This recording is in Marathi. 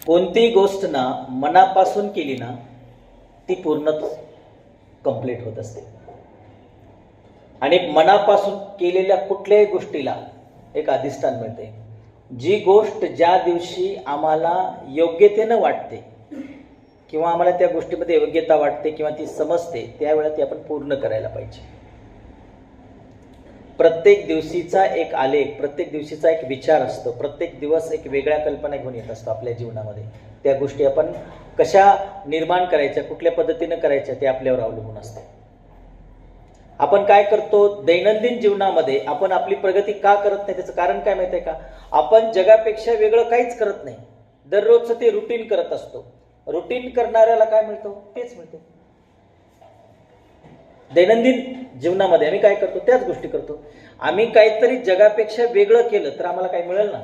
कोणतीही गोष्ट ना मनापासून केली ना ती पूर्णच कंप्लीट होत असते. आणि मनापासून केलेल्या कुठल्याही गोष्टीला एक अधिष्ठान मिळते. जी गोष्ट ज्या दिवशी आम्हाला योग्यतेनं वाटते किंवा आम्हाला त्या गोष्टीमध्ये योग्यता वाटते किंवा ती समजते त्यावेळेला ती आपण पूर्ण करायला पाहिजे. प्रत्येक दिवशीचा एक आलेख, प्रत्येक दिवशीचा एक विचार असतो. प्रत्येक दिवस एक वेगळ्या कल्पना घेऊन येत असतो आपल्या जीवनामध्ये. त्या गोष्टी आपण कशा निर्माण करायच्या, कुठल्या पद्धतीनं करायच्या ते आपल्यावर अवलंबून असते. आपण काय करतो दैनंदिन जीवनामध्ये, आपण आपली प्रगती का करत नाही त्याचं कारण काय माहिती आहे का? आपण जगापेक्षा वेगळं काहीच करत नाही. दररोजचं ते रुटीन करत असतो. रुटीन करणाऱ्याला काय मिळतं? तेच मिळतं. दैनंदिन जीवनामध्ये आम्ही काय करतो त्याच गोष्टी करतो. आम्ही काहीतरी जगापेक्षा वेगळं केलं तर आम्हाला काय मिळेल ना?